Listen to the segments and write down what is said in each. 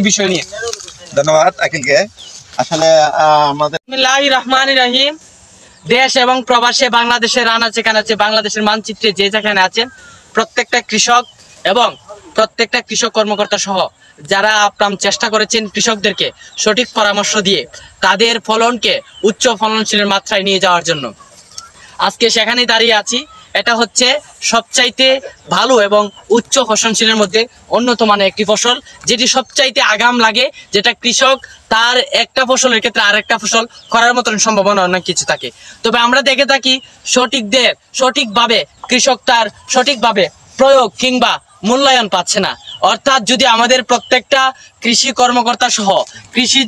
বিষয় নিয়ে। ধন্যবাদ আকিলকে। আসলে আমাদের বিসমিল্লাহির রহমানির রহিম। দেশ এবং প্রবাসে বাংলাদেশের আনাচে কানাচে বাংলাদেশের মানচিত্রে যে যেখানে আছেন প্রত্যেকটা কৃষক এবং প্রত্যেকটা কৃষক কর্মকর্তা সহ যারা আপ্রাণ চেষ্টা করেছেন কৃষকদেরকে সঠিক পরামর্শ দিয়ে তাদের ফলনকে উচ্চ ফলনশীলের মাত্রায় নিয়ে যাওয়ার জন্য আজকে সেখানেই দাঁড়িয়ে আছি। এটা হচ্ছে সবচাইতে ভালো এবং উচ্চ ফলনশীলের মধ্যে অন্যতম একটি ফসল, যেটি সবচাইতে আগাম লাগে, যেটা কৃষক তার একটা ফসলের ক্ষেত্রে আরেকটা ফসল করার মতন সম্ভাবনা অনেক কিছু থাকে। তবে আমরা দেখে থাকি সঠিকভাবে কৃষক তার সঠিকভাবে প্রয়োগ কিংবা মূল্যায়ন পাচ্ছে না। অর্থাৎ যদি আমাদের প্রত্যেকটা কৃষি কর্মকর্তা সহ কৃষি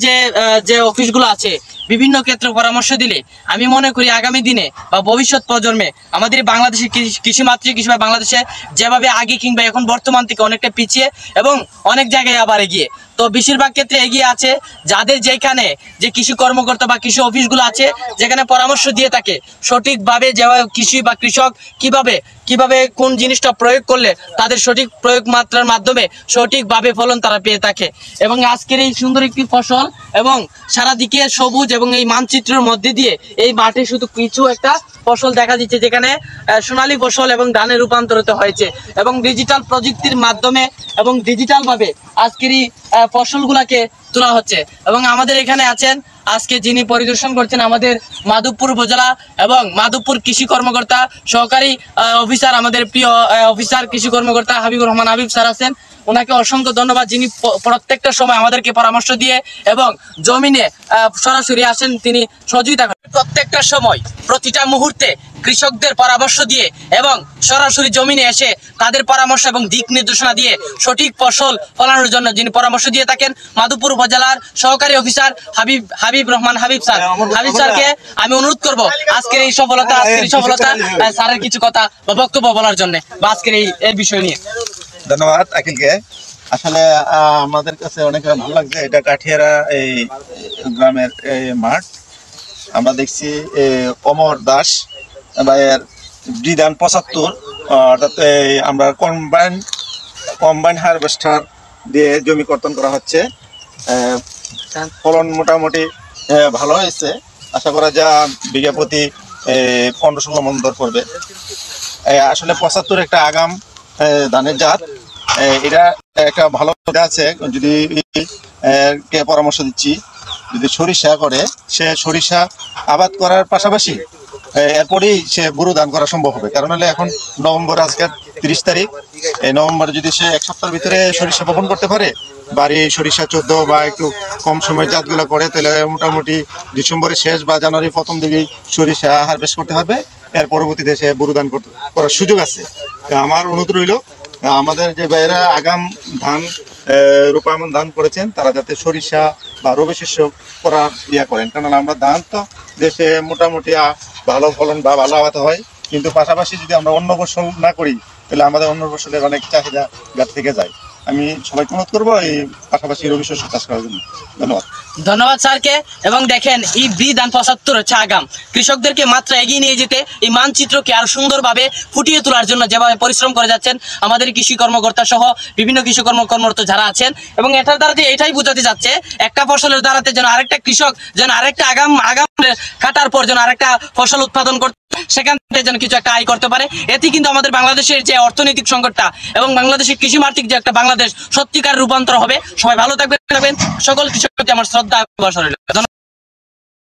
যে অফিসগুলো আছে বিভিন্ন ক্ষেত্রে পরামর্শ দিলে আমি মনে করি আগামী দিনে বা ভবিষ্যৎ প্রজন্মে আমাদের বাংলাদেশের কৃষিমাতৃক হিসেবে বাংলাদেশে যেভাবে আগে কিংবা এখন বর্তমান থেকে অনেকটা পিছিয়ে এবং অনেক জায়গায় আবার এগিয়ে, তো বেশিরভাগ ক্ষেত্রে এগিয়ে আছে যাদের যেখানে যে কৃষি কর্মকর্তা বা কৃষি অফিসগুলো আছে যেখানে পরামর্শ দিয়ে থাকে সঠিকভাবে যেভাবে কৃষি বা কৃষক কিভাবে কোন জিনিসটা প্রয়োগ করলে তাদের সঠিক প্রয়োগ মাত্রার মাধ্যমে সঠিকভাবে ফলন তারা পেয়ে থাকে। এবং আজকের এই সুন্দর একটি ফসল এবং সারা দিকে সবুজ এবং এই মানচিত্রের মধ্যে দিয়ে এই মাঠে শুধু কিছু একটা ফসল দেখা যাচ্ছে যেখানে সোনালী ফসল এবং ধানে রূপান্তরিত হয়েছে এবং ডিজিটাল প্রযুক্তির মাধ্যমে এবং ডিজিটালভাবে আজকের এই ফসলগুলাকে তোলা হচ্ছে। এবং আমাদের এখানে আছেন আজকে যিনি পরিদর্শন করছেন আমাদের মাধবপুর উপজেলা এবং মাধবপুর কৃষি কর্মকর্তা সহকারী অফিসার, আমাদের প্রিয় অফিসার কৃষি কর্মকর্তা হাবিবুর রহমান হাবিব স্যার আছেন। ওনাকে অসংখ্য ধন্যবাদ, যিনি প্রত্যেকটা সময় আমাদেরকে পরামর্শ দিয়ে এবং জমিনে সরাসরি আসেন, তিনি সহযোগিতা করেন প্রত্যেকটা সময় প্রতিটা মুহূর্তে কৃষকদের পরামর্শ দিয়ে এবং সরাসরি জমিনে এসে তাদের পরামর্শ এবং দিক নির্দেশনা দিয়ে সঠিক ফসল ফলানোর জন্য যিনি পরামর্শ দিয়ে থাকেন মাধবপুর উপজেলার সহকারী অফিসার হাবিব রহমান হাবিব স্যার। হাবিব স্যারকে আমি অনুরোধ করব আজকের এই সফলতা স্যারের কিছু কথা বা বক্তব্য বলার জন্য বা আজকের এই বিষয় নিয়ে। ধন্যবাদ আকিলকে। আসলে আমাদের কাছে অনেক ভালো লাগছে, এটা কাঠিয়ারা এই গ্রামের মাঠ। আমরা দেখছি অমর দাস ভাইয়ের বিধান 75, অর্থাৎ আমরা কম্বাইন হারভেস্টার দিয়ে জমি কর্তন করা হচ্ছে। ফলন মোটামুটি ভালো হয়েছে, আশা করা যা বিঘা প্রতি 15-16 মণ দর করবে। আসলে 75 একটা আগাম ধানের জাত, এটা একটা ভালো আছে। যদি কে পরামর্শ দিচ্ছি, যদি সরিষা করে সে সরিষা আবাদ করার পাশাপাশি এরপরেই সে বোরো ধান করা সম্ভব হবে। কারণ হলে এখন নভেম্বর, আজকে 30 তারিখ, এই নভেম্বরে যদি সে এক সপ্তাহের ভিতরে সরিষা বপন করতে পারে বা এই সরিষা 14 বা একটু কম সময়ের জাতগুলো করে, তাহলে মোটামুটি ডিসেম্বরের শেষ বা জানুয়ারি প্রথম দিকেই সরিষা হারভেস্ট করতে হবে। এর পরবর্তীতে সে বোরো ধান করার সুযোগ আছে। আমার অনুরোধ রইল আমাদের যে ভাইয়েরা আগাম ধান রূপায়ণ ধান করেছেন তারা যাতে সরিষা বা রবি শস্য করার করেন। কারণ আমরা ধান তো দেশে মোটামুটি ভালো ফলন বা ভালো আবাদ হয়, কিন্তু পাশাপাশি যদি আমরা অন্য ফসল না করি তাহলে আমাদের অন্য ফসলের অনেক চাহিদা ঘাট থেকে যায়। আমি সবাইকে অনুরোধ করবো এই পাশাপাশি রবি শস্য চাষ করার জন্য। ধন্যবাদ স্যারকে। এবং দেখেন এই বিধান 75 হচ্ছে আগাম কৃষকদেরকে মাত্রা এগিয়ে নিয়ে যেতে, এই মানচিত্রকে আরো সুন্দরভাবে ফুটিয়ে তোলার জন্য যেভাবে পরিশ্রম করে যাচ্ছেন আমাদের কৃষি কর্মকর্তা সহ বিভিন্ন কৃষি কর্মকর্তা যারা আছেন। এবং এটার দ্বারা এটাই বোঝাতে যাচ্ছে একটা ফসলের দ্বারাতে যেন আরেকটা কৃষক যেন আরেকটা আগাম কাটার পর যেন আরেকটা ফসল উৎপাদন করতে সেখান থেকে যেন কিছু একটা আয় করতে পারে। এতে কিন্তু আমাদের বাংলাদেশের যে অর্থনৈতিক সংকটটা এবং বাংলাদেশের কৃষি মাতৃক যে একটা বাংলাদেশ সত্যিকার রূপান্তর হবে। সবাই ভালো থাকবেন, সকল কৃষককে আমার শ্রদ্ধা।